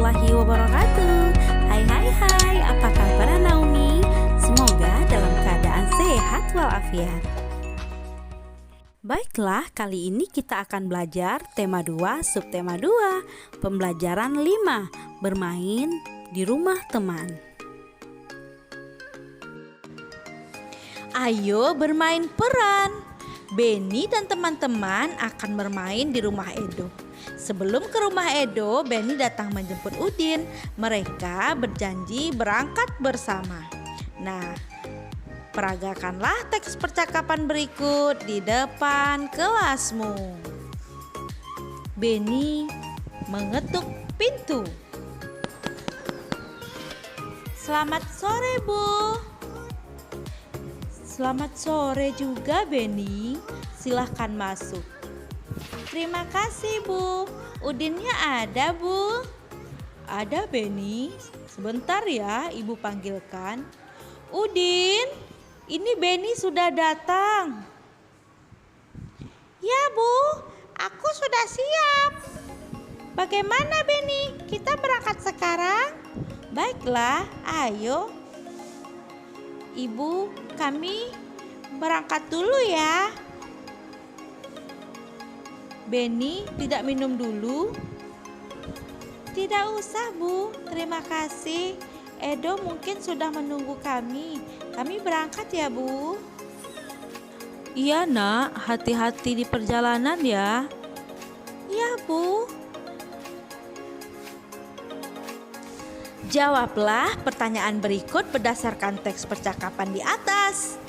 warahmatullahi wabarakatuh. Hai, apa kabar Naomi? Semoga dalam keadaan sehat walafiat. Baiklah, kali ini kita akan belajar tema 2, subtema 2, pembelajaran 5, bermain di rumah teman. Ayo bermain peran. Benny dan teman-teman akan bermain di rumah Edo. Sebelum ke rumah Edo, Benny datang menjemput Udin. Mereka berjanji berangkat bersama. Nah, peragakanlah teks percakapan berikut di depan kelasmu. Benny mengetuk pintu. Selamat sore, Bu. Selamat sore juga, Benny. Silahkan masuk. Terima kasih, Bu. Udinnya ada, Bu? Ada, Benny. Sebentar ya, Ibu panggilkan. Udin, ini Benny sudah datang. Ya, Bu. Aku sudah siap. Bagaimana, Benny? Kita berangkat sekarang? Baiklah, ayo. Ibu, kami berangkat dulu ya. Benny tidak minum dulu? Tidak usah, Bu. Terima kasih. Edo mungkin sudah menunggu kami. Kami berangkat ya, Bu. Iya, Nak. Hati-hati di perjalanan ya. Ya, Bu. Jawablah pertanyaan berikut berdasarkan teks percakapan di atas.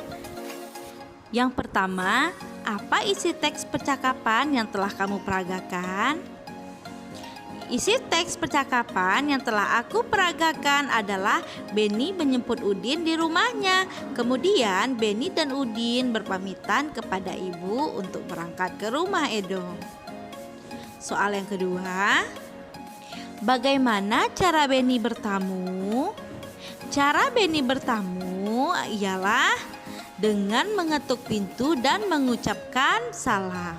Yang pertama, apa isi teks percakapan yang telah kamu peragakan? Isi teks percakapan yang telah aku peragakan adalah Benny menjemput Udin di rumahnya. Kemudian Benny dan Udin berpamitan kepada ibu untuk berangkat ke rumah Edo. Soal yang kedua, bagaimana cara Benny bertamu? Cara Benny bertamu ialah dengan mengetuk pintu dan mengucapkan salam.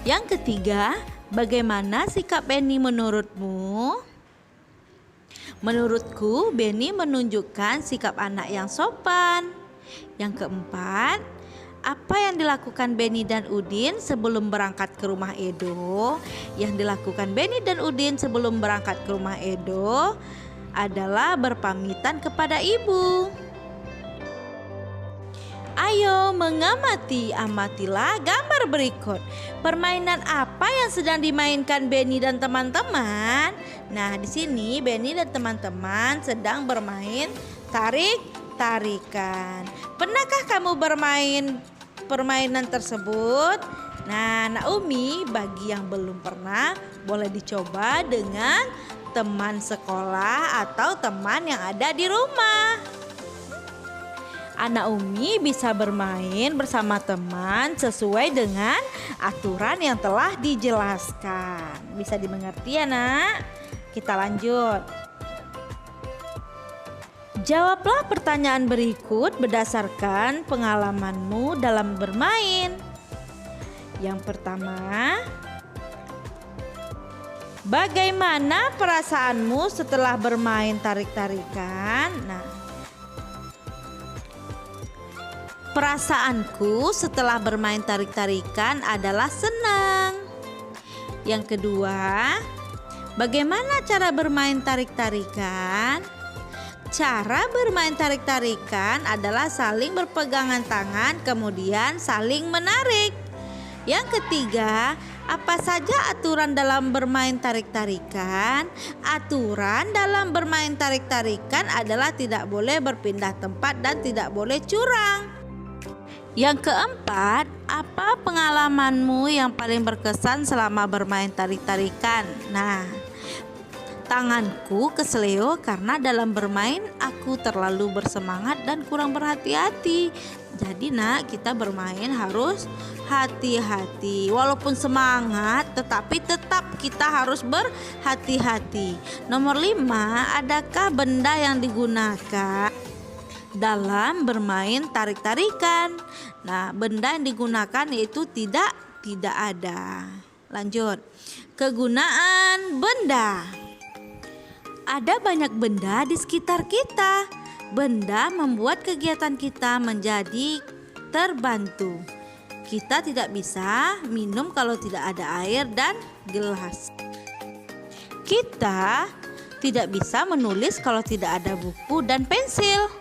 Yang ketiga, bagaimana sikap Benny menurutmu? Menurutku, Benny menunjukkan sikap anak yang sopan. Yang keempat, apa yang dilakukan Benny dan Udin sebelum berangkat ke rumah Edo? Yang dilakukan Benny dan Udin sebelum berangkat ke rumah Edo adalah berpamitan kepada ibu. Ayo amatilah gambar berikut. Permainan apa yang sedang dimainkan Benny dan teman-teman? Nah, di sini Benny dan teman-teman sedang bermain tarik-tarikan. Pernahkah kamu bermain permainan tersebut? Nah, Naomi, bagi yang belum pernah, boleh dicoba dengan teman sekolah atau teman yang ada di rumah. Naomi bisa bermain bersama teman sesuai dengan aturan yang telah dijelaskan. Bisa dimengerti ya, Nak? Kita lanjut. Jawablah pertanyaan berikut berdasarkan pengalamanmu dalam bermain. Yang pertama, bagaimana perasaanmu setelah bermain tarik-tarikan? Nah, perasaanku setelah bermain tarik-tarikan adalah senang. Yang kedua, bagaimana cara bermain tarik-tarikan? Cara bermain tarik-tarikan adalah saling berpegangan tangan, kemudian saling menarik. Yang ketiga, apa saja aturan dalam bermain tarik-tarikan? Aturan dalam bermain tarik-tarikan adalah tidak boleh berpindah tempat dan tidak boleh curang. Yang keempat, apa pengalamanmu yang paling berkesan selama bermain tarik-tarikan? Nah, tanganku keseleo karena dalam bermain aku terlalu bersemangat dan kurang berhati-hati. Jadi, Nak, kita bermain harus hati-hati. Walaupun semangat, tetapi tetap kita harus berhati-hati. Nomor 5, adakah benda yang digunakan dalam bermain tarik-tarikan? Nah, benda yang digunakan yaitu tidak ada. Lanjut. Kegunaan benda. Ada banyak benda di sekitar kita. Benda membuat kegiatan kita menjadi terbantu. Kita tidak bisa minum kalau tidak ada air dan gelas. Kita tidak bisa menulis kalau tidak ada buku dan pensil.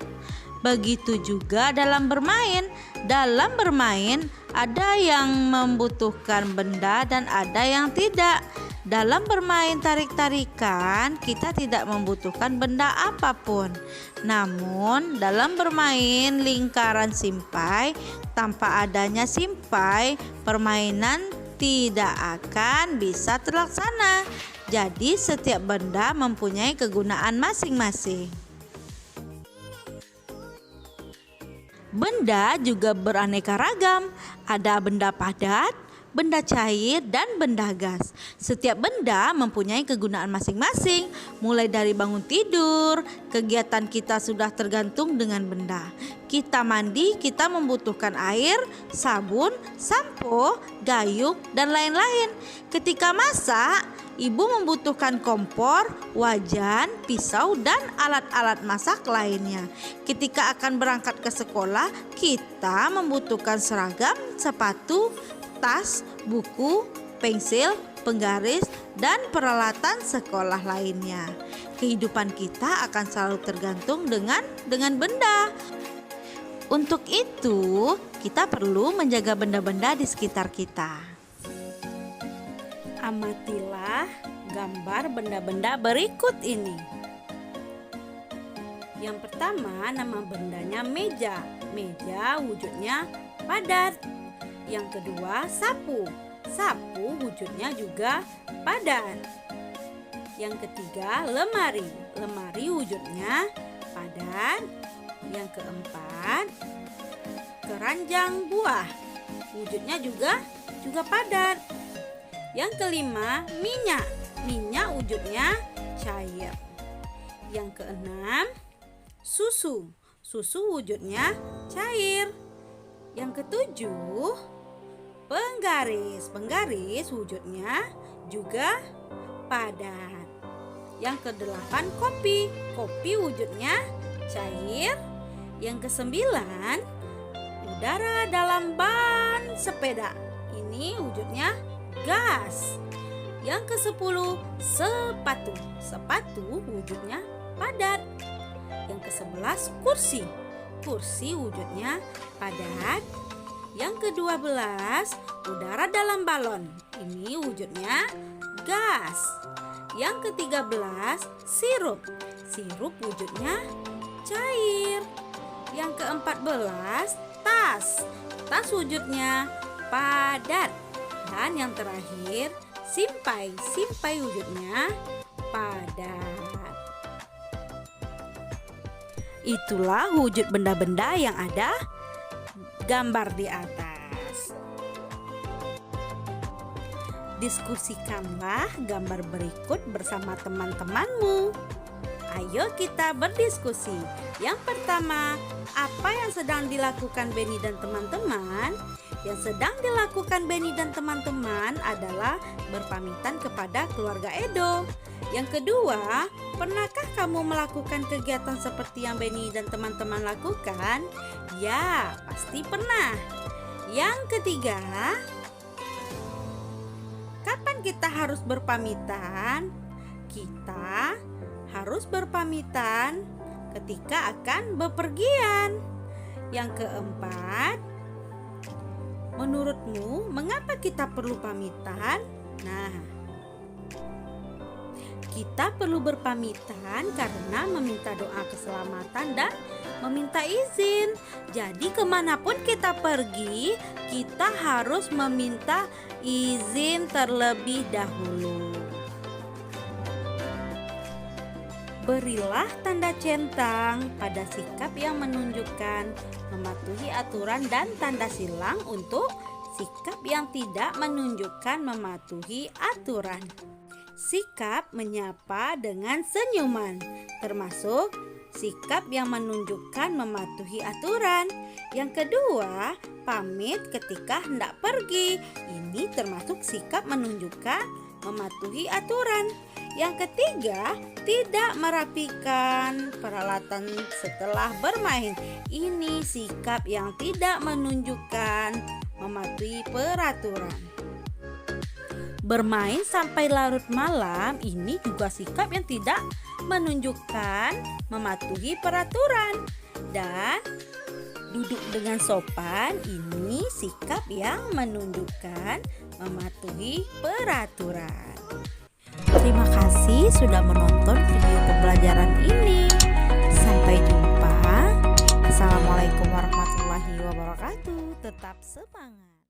Begitu juga dalam bermain. Dalam bermain ada yang membutuhkan benda dan ada yang tidak. Dalam bermain tarik-tarikan kita tidak membutuhkan benda apapun. Namun dalam bermain lingkaran simpai, tanpa adanya simpai, permainan tidak akan bisa terlaksana. Jadi setiap benda mempunyai kegunaan masing-masing. Benda juga beraneka ragam. Ada benda padat, benda cair, dan benda gas. Setiap benda mempunyai kegunaan masing-masing. Mulai dari bangun tidur, kegiatan kita sudah tergantung dengan benda. Kita mandi, kita membutuhkan air, sabun, sampo, gayung, dan lain-lain. Ketika masak, ibu membutuhkan kompor, wajan, pisau, dan alat-alat masak lainnya. Ketika akan berangkat ke sekolah, kita membutuhkan seragam, sepatu, tas, buku, pensil, penggaris, dan peralatan sekolah lainnya. Kehidupan kita akan selalu tergantung dengan benda. Untuk itu, kita perlu menjaga benda-benda di sekitar kita. Amatilah gambar benda-benda berikut ini. Yang pertama, nama bendanya meja. Meja wujudnya padat. Yang kedua, sapu. Sapu wujudnya juga padat. Yang ketiga, lemari. Lemari wujudnya padat. Yang keempat, keranjang buah. Wujudnya juga padat. Yang kelima, minyak. Minyak wujudnya cair. Yang keenam, susu. Susu wujudnya cair. Yang ketujuh, penggaris. Penggaris wujudnya juga padat. Yang kedelapan, kopi. Kopi wujudnya cair. Yang kesembilan, udara dalam ban sepeda. Ini wujudnya gas. Yang kesepuluh, sepatu. Sepatu wujudnya padat. Yang kesebelas, kursi. Kursi wujudnya padat. Yang kedua belas, udara dalam balon. Ini wujudnya gas. Yang ketiga belas, sirup. Sirup wujudnya cair. Yang keempat belas, tas. Tas wujudnya padat. Dan yang terakhir, simpai. Simpai wujudnya padat. Itulah wujud benda-benda yang ada gambar di atas. Diskusikanlah gambar berikut bersama teman-temanmu. Ayo kita berdiskusi. Yang pertama, apa yang sedang dilakukan Benny dan teman-teman? Yang sedang dilakukan Benny dan teman-teman adalah berpamitan kepada keluarga Edo. Yang kedua, pernahkah kamu melakukan kegiatan seperti yang Benny dan teman-teman lakukan? Ya, pasti pernah. Yang ketiga, kapan kita harus berpamitan? Kita harus berpamitan ketika akan bepergian. Yang keempat, menurutmu mengapa kita perlu pamitan? Nah, kita perlu berpamitan karena meminta doa keselamatan dan meminta izin. Jadi kemanapun kita pergi, kita harus meminta izin terlebih dahulu. Berilah tanda centang pada sikap yang menunjukkan mematuhi aturan dan tanda silang untuk sikap yang tidak menunjukkan mematuhi aturan. Sikap menyapa dengan senyuman, termasuk sikap yang menunjukkan mematuhi aturan. Yang kedua, pamit ketika hendak pergi. Ini termasuk sikap menunjukkan mematuhi aturan. Yang ketiga, tidak merapikan peralatan setelah bermain. Ini sikap yang tidak menunjukkan mematuhi peraturan. Bermain sampai larut malam ini juga sikap yang tidak menunjukkan mematuhi peraturan. Dan duduk dengan sopan ini sikap yang menunjukkan mematuhi peraturan. Terima kasih sudah menonton video pembelajaran ini. Sampai jumpa. Assalamualaikum warahmatullahi wabarakatuh. Tetap semangat.